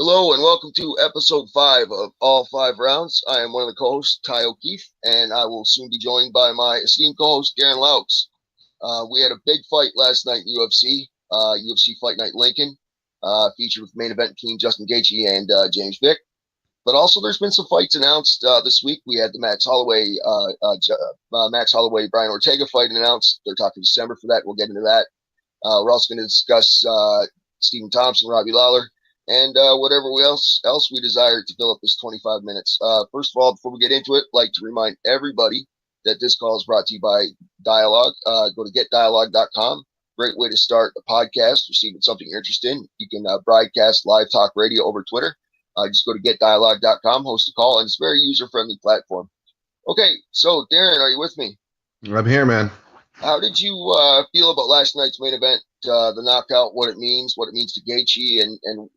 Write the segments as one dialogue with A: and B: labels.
A: Hello and welcome to episode 5 of All 5 Rounds. I am one of the co-hosts, Ty O'Keefe, and I will soon be joined by my esteemed co-host, Daren Loucks. We had a big fight last night in UFC, UFC Fight Night Lincoln, featured with main event team Justin Gaethje and James Vick. But also there's been some fights announced this week. We had the Max Holloway, Brian Ortega fight announced. They're talking December for that. We'll get into that. We're also going to discuss Stephen Thompson, Robbie Lawler, and whatever else we desire to fill up this 25 minutes. First of all, before we get into it, I'd like to remind everybody that this call is brought to you by Dialogue. Go to getdialogue.com. Great way to start a podcast, receiving something you're interested in. You can broadcast live talk radio over Twitter. Just go to getdialogue.com, host a call, and it's a very user-friendly platform. Okay, so Daren, are you with me?
B: I'm here, man.
A: How did you feel about last night's main event, the knockout, what it means to Gaethje, and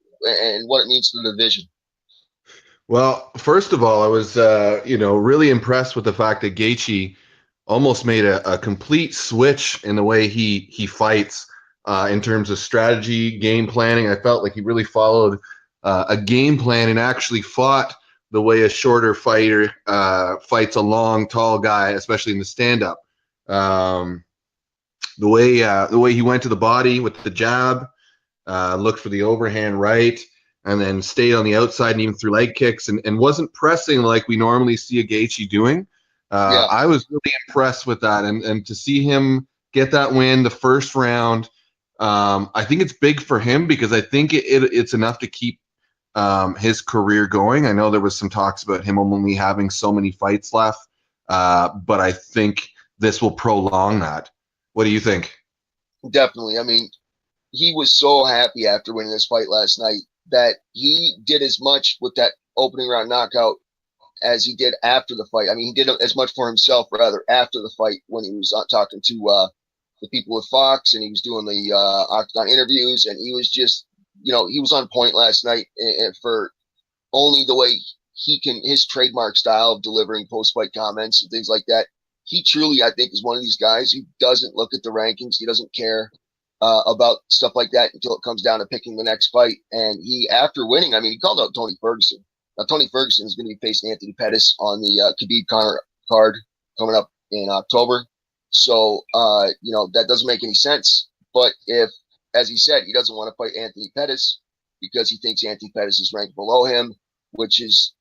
A: what it means to the division?
B: Well, first of all, I was, really impressed with the fact that Gaethje almost made a complete switch in the way he fights in terms of strategy, game planning. I felt like he really followed a game plan and actually fought the way a shorter fighter fights a long, tall guy, especially in the stand-up. The way he went to the body with the jab, looked for the overhand right, and then stayed on the outside and even threw leg kicks and wasn't pressing like we normally see a Gaethje doing. I was really impressed with that, and to see him get that win the first round, I think it's big for him because I think it's enough to keep his career going. I know there was some talks about him only having so many fights left, but I think this will prolong that. What do you think?
A: Definitely. I mean, he was so happy after winning this fight last night that he did as much with that opening round knockout as he did after the fight. I mean, he did as much for himself, rather, after the fight when he was talking to the people with Fox and he was doing the Octagon interviews, and he was just, he was on point last night for only the way he can, his trademark style of delivering post-fight comments and things like that. He truly, I think, is one of these guys who doesn't look at the rankings. He doesn't care about stuff like that until it comes down to picking the next fight. And he, after winning, I mean, he called out Tony Ferguson. Now, Tony Ferguson is going to be facing Anthony Pettis on the Khabib-Conor card coming up in October. So, that doesn't make any sense. But if, as he said, he doesn't want to fight Anthony Pettis because he thinks Anthony Pettis is ranked below him, which is,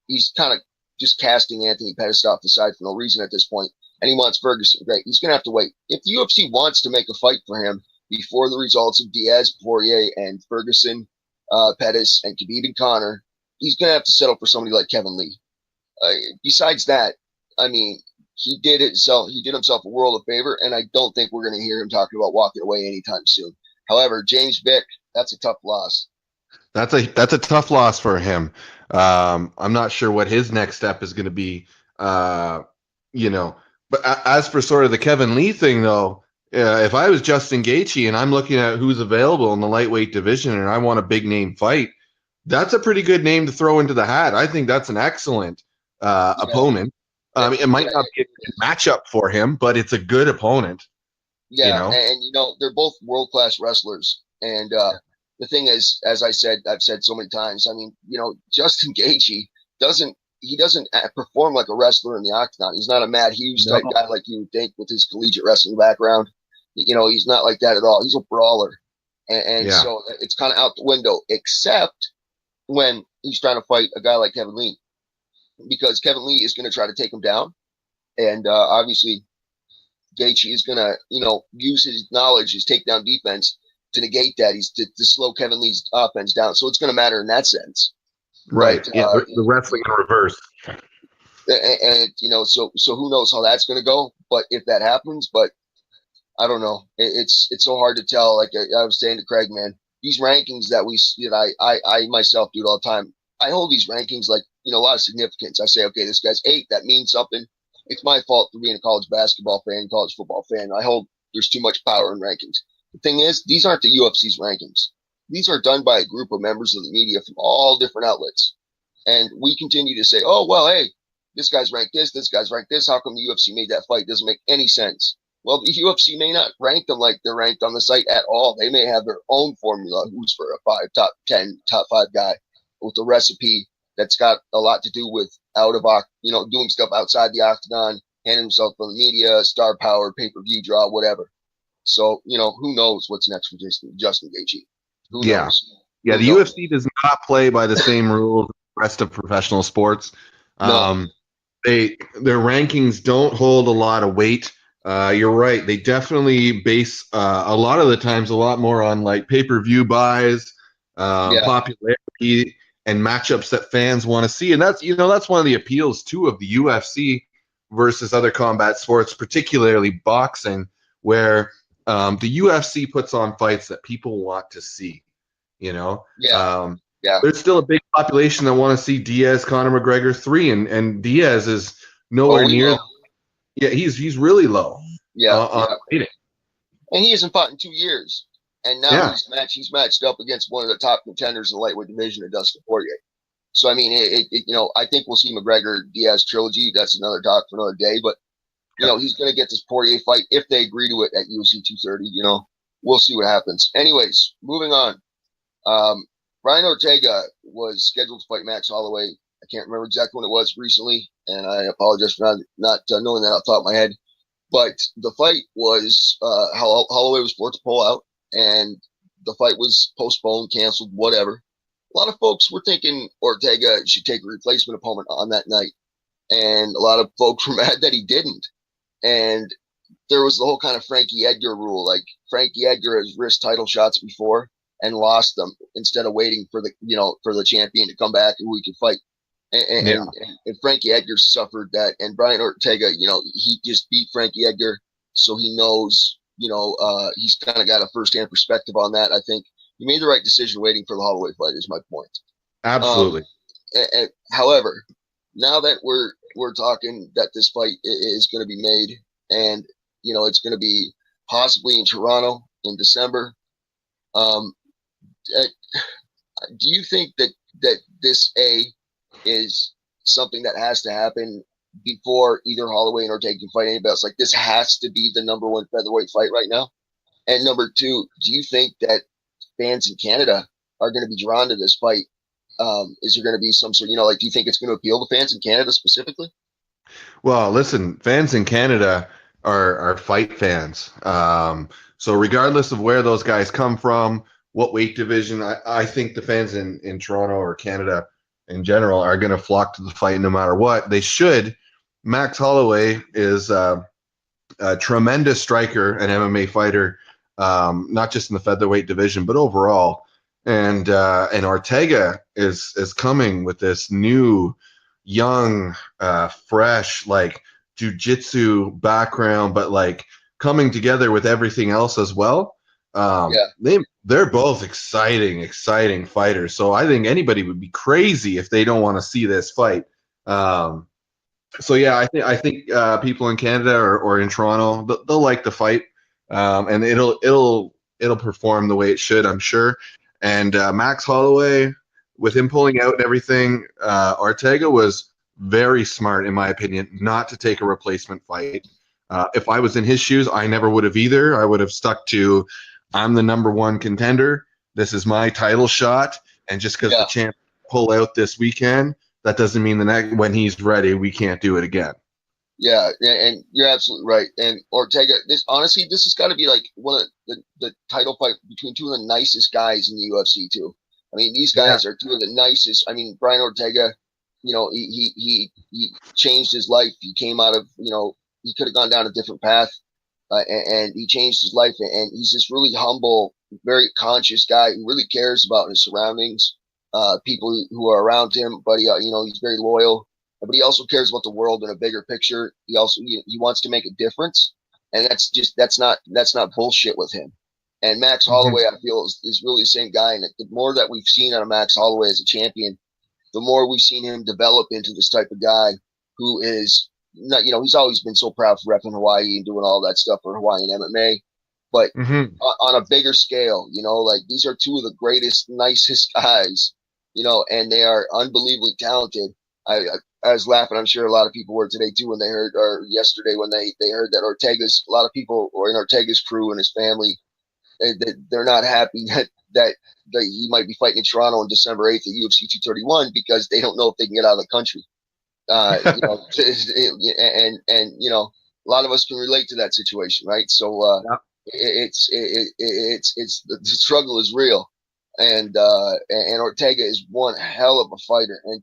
A: he's kind of just casting Anthony Pettis off the side for no reason at this point. And he wants Ferguson. Great. He's going to have to wait. If the UFC wants to make a fight for him before the results of Diaz, Poirier, and Ferguson, Pettis, and Khabib and Conor, he's going to have to settle for somebody like Kevin Lee. Besides that, I mean, he did himself a world of favor, and I don't think we're going to hear him talking about walking away anytime soon. However, James Vick, that's a tough loss.
B: That's a tough loss for him. I'm not sure what his next step is going to be, But as for sort of the Kevin Lee thing, though, if I was Justin Gaethje and I'm looking at who's available in the lightweight division and I want a big name fight, that's a pretty good name to throw into the hat. I think that's an excellent opponent. It might not be a matchup for him, but it's a good opponent.
A: Yeah, and they're both world-class wrestlers. And the thing is, as I've said so many times, I mean, Justin Gaethje doesn't perform like a wrestler in the octagon. He's not a Matt Hughes type guy like you would think with his collegiate wrestling background. He's not like that at all. He's a brawler. And so it's kind of out the window, except when he's trying to fight a guy like Kevin Lee, because Kevin Lee is going to try to take him down. And obviously Gaethje is going to, use his knowledge, his takedown defense to negate that. He's to slow Kevin Lee's offense down. So it's going to matter in that sense.
B: Right. But, the wrestling in reverse.
A: And so who knows how that's going to go? But if that happens, but I don't know. It's so hard to tell. Like I was saying to Craig, man, these rankings that I myself do it all the time. I hold these rankings like, a lot of significance. I say, okay, this guy's 8. That means something. It's my fault for being a college basketball fan, college football fan. I hold there's too much power in rankings. The thing is, these aren't the UFC's rankings. These are done by a group of members of the media from all different outlets. And we continue to say, oh, well, hey, this guy's ranked this guy's ranked this. How come the UFC made that fight? Doesn't make any sense. Well, the UFC may not rank them like they're ranked on the site at all. They may have their own formula. Who's for a top 10, top 5 guy with a recipe that's got a lot to do with doing stuff outside the octagon, handing himself on the media, star power, pay-per-view draw, whatever. So, who knows what's next for Justin Gaethje? Who
B: Yeah.
A: knows?
B: Yeah,
A: Who
B: the
A: knows?
B: UFC does not play by the same rules as the rest of professional sports.
A: No.
B: Their rankings don't hold a lot of weight. You're right. They definitely base a lot of the times a lot more on like pay-per-view buys,
A: Yeah.
B: popularity, and matchups that fans want to see. And that's one of the appeals too of the UFC versus other combat sports, particularly boxing, where the UFC puts on fights that people want to see.
A: Yeah. Yeah.
B: There's still a big population that want to see Diaz, Conor McGregor 3, and Diaz is nowhere
A: we
B: near.
A: know.
B: Yeah, he's really low.
A: Yeah.
B: On rating.
A: And he hasn't fought in 2 years. And now
B: Yeah.
A: he's matched up against one of the top contenders in the lightweight division, of Dustin Poirier. So I mean, I think we'll see McGregor Diaz trilogy. That's another talk for another day. But he's going to get this Poirier fight if they agree to it at UFC 230. We'll see what happens. Anyways, moving on. Brian Ortega was scheduled to fight Max Holloway. I can't remember exactly when it was recently, and I apologize for not knowing that off the top of my head. But the fight was Holloway was forced to pull out, and the fight was postponed, canceled, whatever. A lot of folks were thinking Ortega should take a replacement opponent on that night, and a lot of folks were mad that he didn't. And there was the whole kind of Frankie Edgar rule. Like Frankie Edgar has risked title shots before and lost them instead of waiting for the champion to come back and we could fight. And Frankie Edgar suffered that, and Brian Ortega, he just beat Frankie Edgar, so he knows, he's kind of got a firsthand perspective on that. I think he made the right decision waiting for the Holloway fight. Is my point.
B: Absolutely.
A: However, now that we're talking that this fight is going to be made, and it's going to be possibly in Toronto in December. Do you think that this is something that has to happen before either Holloway and Ortega can fight anybody else? Like, this has to be the number one featherweight fight right now. And number two, do you think that fans in Canada are going to be drawn to this fight? Is there going to be some sort, do you think it's going to appeal to fans in Canada specifically?
B: Well, listen, fans in Canada are fight fans. So regardless of where those guys come from, what weight division, I think the fans in Toronto or Canada in general are going to flock to the fight no matter what. They should. Max Holloway is a tremendous striker and MMA fighter, not just in the featherweight division, but overall. And Ortega is coming with this new, young, fresh, like jiu-jitsu background, but like coming together with everything else as well. They're both exciting fighters. So I think anybody would be crazy if they don't want to see this fight. So yeah, I think people in Canada or in Toronto, they'll like the fight, and it'll perform the way it should, I'm sure. And Max Holloway, with him pulling out and everything, Ortega was very smart, in my opinion, not to take a replacement fight. If I was in his shoes, I never would have either. I would have stuck to, I'm the number one contender. This is my title shot. And just because the champ pull out this weekend, that doesn't mean when he's ready, we can't do it again.
A: Yeah, and you're absolutely right. And Ortega, this has got to be like one of the title fight between two of the nicest guys in the UFC too. I mean, these guys are two of the nicest. I mean, Brian Ortega, he changed his life. He came out of, he could have gone down a different path, and he changed his life. And he's this really humble, very conscious guy who really cares about his surroundings, people who are around him. But he's very loyal. But he also cares about the world in a bigger picture. He also he wants to make a difference, and that's not bullshit with him. And Max Holloway, I feel, is really the same guy. And the more that we've seen out of Max Holloway as a champion, the more we've seen him develop into this type of guy who is not, he's always been so proud for repping Hawaii and doing all that stuff for Hawaiian MMA. But on a bigger scale, like these are two of the greatest, nicest guys, and they are unbelievably talented. I I was laughing. I'm sure a lot of people were today too when they heard, or yesterday when they heard that a lot of people or in Ortega's crew and his family, that they're not happy that he might be fighting in Toronto on December 8th at UFC 231 because they don't know if they can get out of the country. And a lot of us can relate to that situation, right? So
B: Yeah.
A: it's the struggle is real, and Ortega is one hell of a fighter. And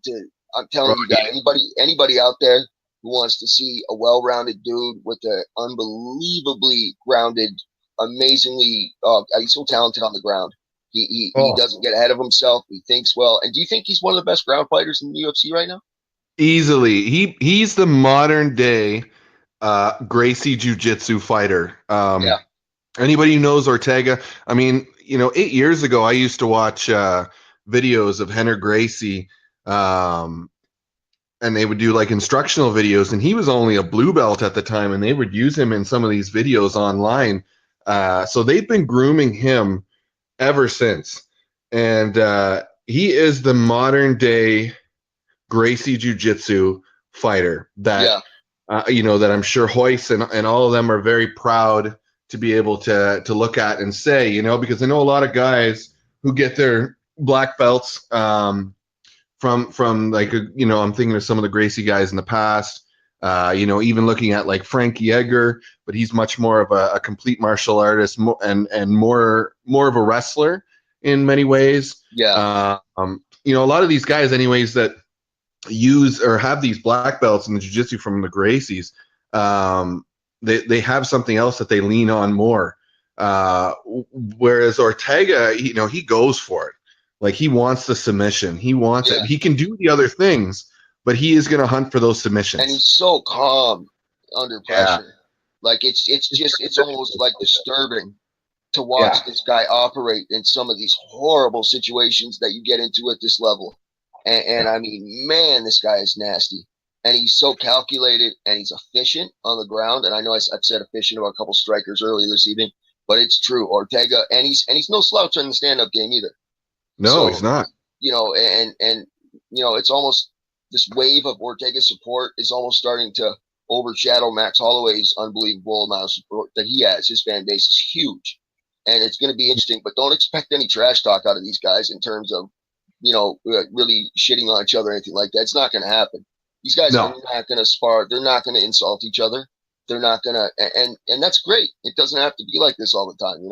A: I'm telling you guys, anybody out there who wants to see a well-rounded dude with an unbelievably grounded, amazingly, he's so talented on the ground. He doesn't get ahead of himself. He thinks well. And do you think he's one of the best ground fighters in the UFC right now?
B: Easily. He's the modern day Gracie Jiu-Jitsu fighter.
A: Yeah,
B: Anybody who knows Ortega, I mean, 8 years ago, I used to watch videos of Henner Gracie, and they would do like instructional videos, and he was only a blue belt at the time, and they would use him in some of these videos online. So they've been grooming him ever since. And he is the modern day Gracie Jiu-Jitsu fighter that,
A: yeah.
B: that I'm sure Hoist and all of them are very proud to be able to look at and say, because I know a lot of guys who get their black belts from like, I'm thinking of some of the Gracie guys in the past, even looking at like Frank Yeager, but he's much more of a complete martial artist and more of a wrestler in many ways.
A: Yeah.
B: A lot of these guys anyways that use or have these black belts in the jiu-jitsu from the Gracies, they have something else that they lean on more. Whereas Ortega, he goes for it. Like he wants the submission. He wants it. He can do the other things, but he is going to hunt for those submissions.
A: And he's so calm under pressure. Yeah. Like it's almost like disturbing to watch this guy operate in some of these horrible situations that you get into at this level. And I mean, man, this guy is nasty. And he's so calculated and he's efficient on the ground. And I know I've said efficient about a couple strikers earlier this evening, but it's true. Ortega, and he's no slouch in the stand-up game either.
B: No, he's not.
A: And it's almost this wave of Ortega support is almost starting to overshadow Max Holloway's unbelievable amount of support that he has. His fan base is huge. And it's going to be interesting, but don't expect any trash talk out of these guys in terms of, really shitting on each other or anything like that. It's not going to happen. These guys are not going to spar. They're not going to insult each other. They're not going to, and that's great. It doesn't have to be like this all the time,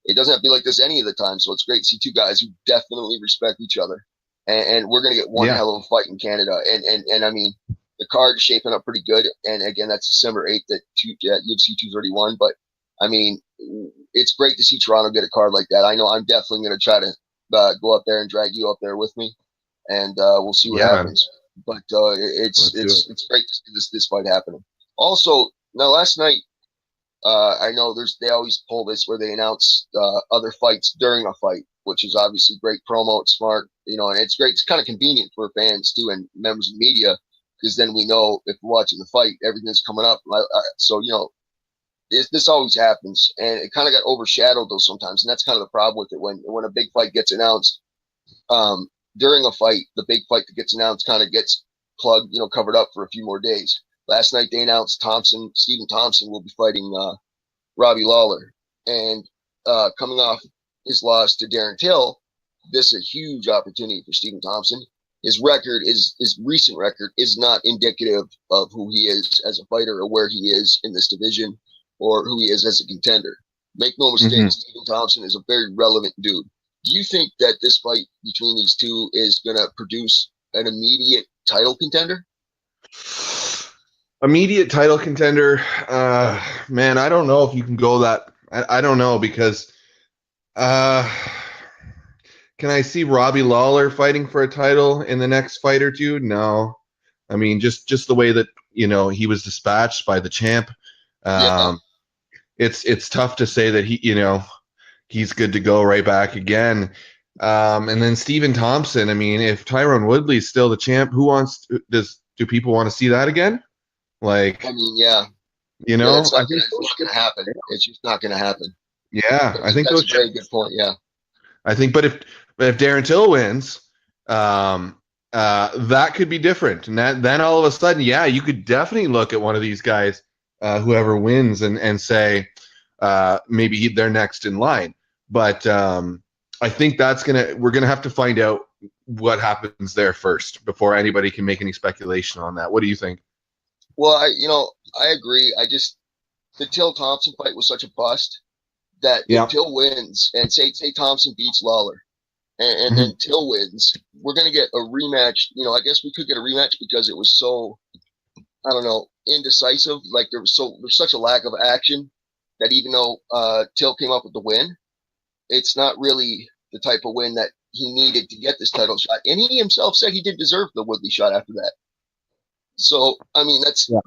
A: It doesn't have to be like this any of the time. So it's great to see two guys who definitely respect each other. And we're going to get one hell of a fight in Canada. And I mean, the card is shaping up pretty good. And again, that's December 8th at UFC 231. But I mean, it's great to see Toronto get a card like that. I know I'm definitely going to try to go up there and drag you up there with me. And we'll see what happens. But it's great to see this fight happening. Also, now last night, I know they always pull this where they announce other fights during a fight, which is obviously great promo. It's smart, and it's great. It's kind of convenient for fans too and members of the media because then we know if we're watching the fight, everything's coming up. So this always happens, and it kind of got overshadowed though sometimes, and that's kind of the problem with it when a big fight gets announced. During a fight, the big fight that gets announced kind of gets plugged, covered up for a few more days. Last night they announced Stephen Thompson will be fighting Robbie Lawler. And coming off his loss to Daren Till, this is a huge opportunity for Stephen Thompson. His recent record is not indicative of who he is as a fighter or where he is in this division or who he is as a contender. Make no mistake, Stephen Thompson is a very relevant dude. Do you think that this fight between these two is going to produce an immediate title contender?
B: Immediate title contender, man, I don't know if you can go that. I don't know because can I see Robbie Lawler fighting for a title in the next fight or two? No. I mean, just the way that, he was dispatched by the champ. It's tough to say that he's good to go right back again. And then Stephen Thompson, I mean, if Tyron Woodley's still the champ, do people want to see that again? Like,
A: I mean, yeah. It's not going to happen. It's just not going to happen.
B: Yeah, I think
A: that's a very good point. Yeah,
B: I think, but if Daren Till wins, that could be different. And then all of a sudden, yeah, you could definitely look at one of these guys, whoever wins, and say maybe they're next in line. But I think we're gonna have to find out what happens there first before anybody can make any speculation on that. What do you think?
A: Well, I agree. The Till Thompson fight was such a bust that if
B: Yeah.
A: Till wins and say Thompson beats Lawler and
B: Mhm.
A: then Till wins, we're going to get a rematch. I guess we could get a rematch because it was so, I don't know, indecisive. Like there's such a lack of action that even though Till came up with the win, it's not really the type of win that he needed to get this title shot. And he himself said he did deserve the Woodley shot after that. So, I mean,
B: Yeah.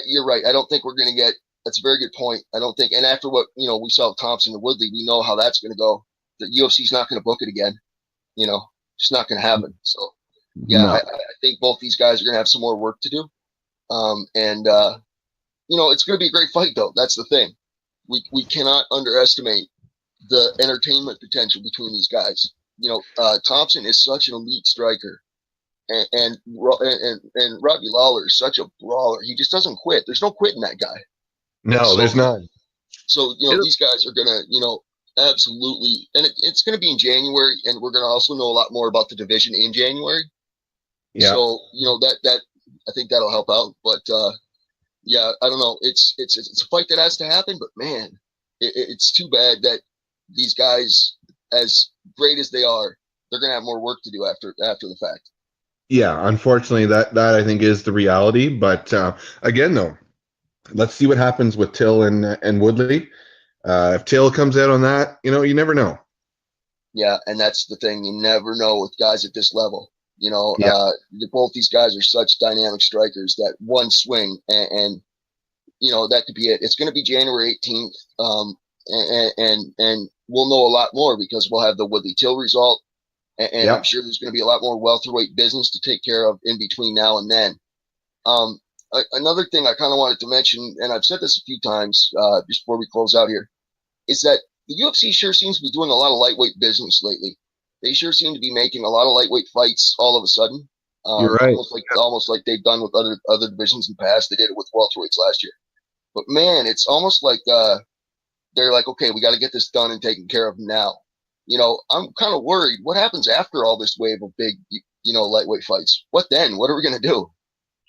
A: you're right. I don't think we're going to get. That's a very good point. I don't think. And after what we saw Thompson and Woodley, we know how that's going to go. The UFC's not going to book it again. Just not going to happen. So yeah, I,
B: No.
A: I think both these guys are going to have some more work to do. And it's going to be a great fight though. That's the thing. We cannot underestimate the entertainment potential between these guys. Thompson is such an elite striker. And Robbie Lawler is such a brawler. He just doesn't quit. There's no quitting that guy.
B: No,
A: So
B: there's not.
A: these guys are gonna absolutely, and it's gonna be in January, and we're gonna also know a lot more about the division in January.
B: Yeah.
A: So that I think that'll help out. But yeah, I don't know. It's a fight that has to happen. But man, it's too bad that these guys, as great as they are, they're gonna have more work to do after the fact.
B: Yeah, unfortunately, that I think is the reality. But again, though, let's see what happens with Till and Woodley. If Till comes out on that, you never know.
A: Yeah, and that's the thing. You never know with guys at this level.
B: Yeah.
A: Both these guys are such dynamic strikers that one swing and that could be it. It's going to be January 18th, and we'll know a lot more because we'll have the Woodley-Till result, and I'm
B: Yeah.
A: sure there's going to be a lot more welterweight business to take care of in between now and then. Um, Another thing I kind of wanted to mention, and I've said this a few times just before we close out here, is that the UFC sure seems to be doing a lot of lightweight business lately. They sure seem to be making a lot of lightweight fights all of a sudden.
B: You're right.
A: Almost like they've done with other divisions in the past. They did it with welterweights last year. But man, it's almost like they're like, okay, we got to get this done and taken care of now. I'm kind of worried. What happens after all this wave of big, lightweight fights? What then? What are we gonna do?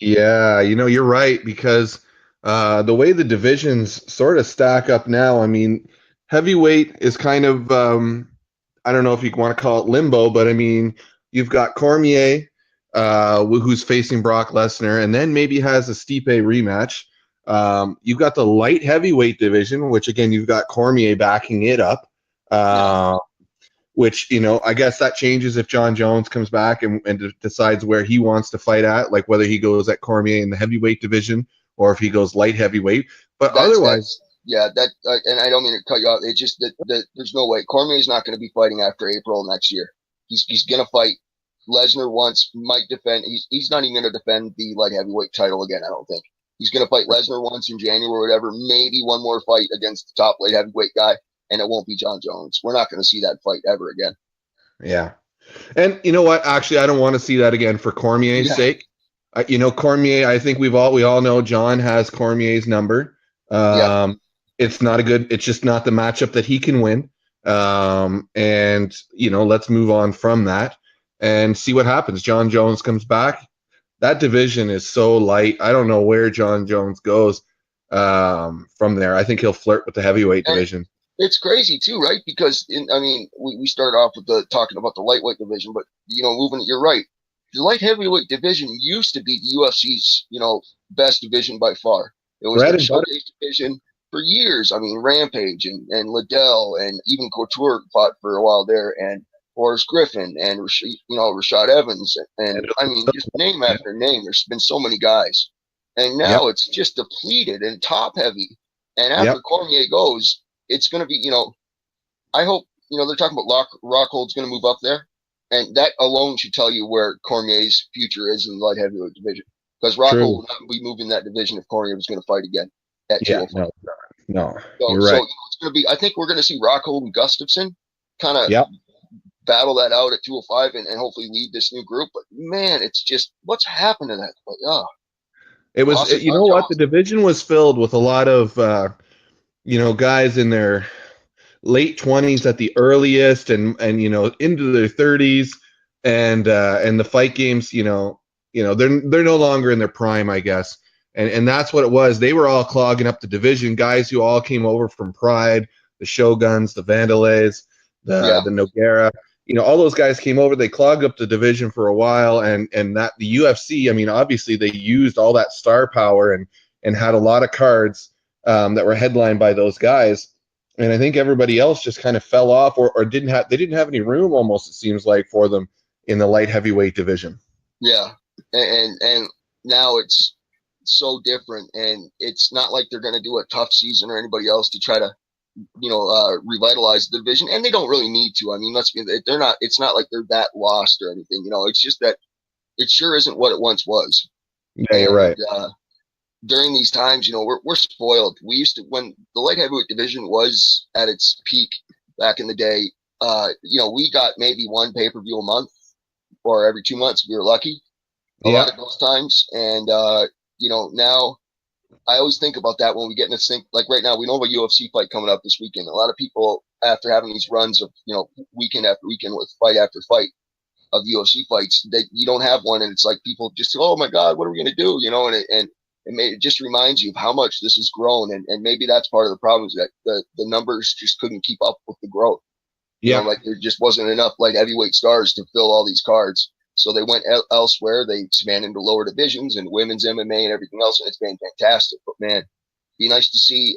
B: Yeah, you're right because the way the divisions sort of stack up now, I mean, heavyweight is kind of I don't know if you want to call it limbo, but I mean, you've got Cormier, who's facing Brock Lesnar, and then maybe has a Stipe rematch. You've got the light heavyweight division, which again, you've got Cormier backing it up.
A: Yeah,
B: Uh, which I guess that changes if John Jones comes back and decides where he wants to fight at, like whether he goes at Cormier in the heavyweight division or if he goes light heavyweight. But otherwise,
A: that's yeah. And I don't mean to cut you off. It's just that there's no way Cormier's not going to be fighting after April next year. He's going to fight Lesnar once. Might defend. He's not even going to defend the light heavyweight title again. I don't think he's going to fight Lesnar once in January or whatever. Maybe one more fight against the top light heavyweight guy, and it won't be John Jones. We're not going to see that fight ever again.
B: yeah. And you know what? Actually, I don't want to see that again for Cormier's
A: Yeah,
B: sake. Cormier. I think we all know John has Cormier's number.
A: yeah.
B: It's not a good. It's just not the matchup that he can win. And let's move on from that and see what happens. John Jones comes back. That division is so light. I don't know where John Jones goes from there. I think he'll flirt with the heavyweight
A: And
B: division.
A: it's crazy too, right? Because we started off with the talking about the lightweight division, but moving. You're right. The light heavyweight division used to be the UFC's best division by far. It was
B: Bread
A: their
B: and butter.
A: showcase division for years. I mean, Rampage and Liddell and even Couture fought for a while there, and Horace Griffin and Rashad Evans and I mean, just name
B: Yeah.
A: after name. There's been so many guys, and
B: Yep.
A: now it's just depleted and top heavy. And after
B: Yep.
A: Cormier goes, it's going to be, I hope, they're talking about Rockhold's going to move up there. And that alone should tell you where Cormier's future is in the light heavyweight division. Because Rockhold
B: True.
A: would not be moving that division if Cormier was going to fight again at
B: Yeah.
A: 205.
B: No.
A: So,
B: You're
A: so
B: right.
A: it's going to be, I think we're going to see Rockhold and Gustafson kind of
B: Yep.
A: battle that out at 205 and hopefully lead this new group. But man, it's just what's happened to that? Like, oh,
B: It was,
A: lost to
B: you
A: John
B: know what? The
A: Jones.
B: division was filled with a lot of, guys in their late 20s at the earliest, and into their 30s, and the fight games, they're no longer in their prime, I guess. And that's what it was. They were all clogging up the division, guys who all came over from Pride, the Shoguns, the Vandalays,
A: Yeah,
B: the Noguera. All those guys came over. They clogged up the division for a while, and that the UFC. I mean, obviously they used all that star power and had a lot of cards that were headlined by those guys. And I think everybody else just kind of fell off, or didn't have any room, almost, it seems like, for them in the light heavyweight division.
A: yeah, and now it's so different, and it's not like they're going to do a tough season or anybody else to try to revitalize the division, and they don't really need to. I mean, they're not. It's not like they're that lost or anything. It's just that it sure isn't what it once was.
B: Yeah, you're
A: And
B: right.
A: during these times, we're spoiled. We used to, when the light heavyweight division was at its peak back in the day. We got maybe one pay-per-view a month or every 2 months. We were lucky a lot
B: Yeah.
A: of those times, and now I always think about that when we get in this thing. Like right now, we know of a UFC fight coming up this weekend. A lot of people, after having these runs of weekend after weekend with fight after fight of UFC fights, that you don't have one, and it's like people just say, "Oh my God, what are we going to do?" It just reminds you of how much this has grown, and maybe that's part of the problem, is that the numbers just couldn't keep up with the growth.
B: Yeah.
A: Like there just wasn't enough light heavyweight stars to fill all these cards. So they went elsewhere. They expanded into lower divisions and women's MMA and everything else, and it's been fantastic. But man, be nice to see,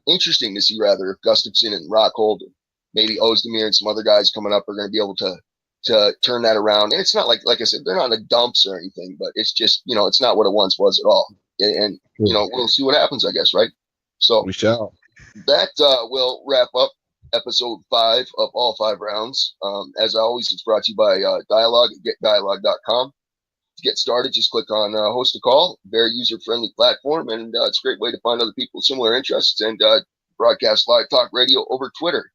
A: interesting to see rather, if Gustafsson and Rockhold, and maybe Ozdemir and some other guys coming up are going to be able to turn that around. And it's not like I said, they're not in the dumps or anything, but it's just it's not what it once was at all. And we'll see what happens, I guess, right? So
B: We shall.
A: that will wrap up episode 5 of All 5 Rounds. As always, it's brought to you by Dialogue at getdialogue.com. To get started, just click on host a call. Very user-friendly platform, and it's a great way to find other people with similar interests and broadcast live talk radio over Twitter.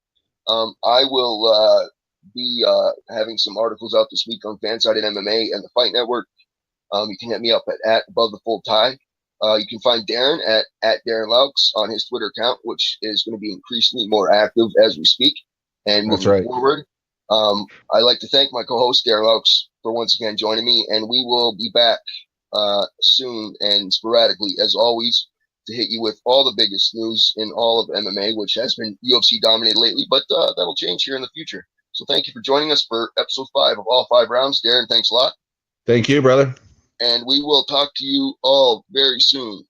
A: I will be having some articles out this week on Fansided MMA and the Fight Network. You can hit me up at Above the Full Tie. You can find Daren at Daren Loucks on his Twitter account, which is going to be increasingly more active as we speak and
B: That's
A: moving
B: right.
A: forward. I'd like to thank my co-host Daren Loucks for once again joining me, and we will be back soon and sporadically, as always, to hit you with all the biggest news in all of MMA, which has been UFC dominated lately, but that'll change here in the future. So thank you for joining us for episode 5 of All 5 Rounds. Daren, thanks a lot.
B: Thank you, brother.
A: And we will talk to you all very soon.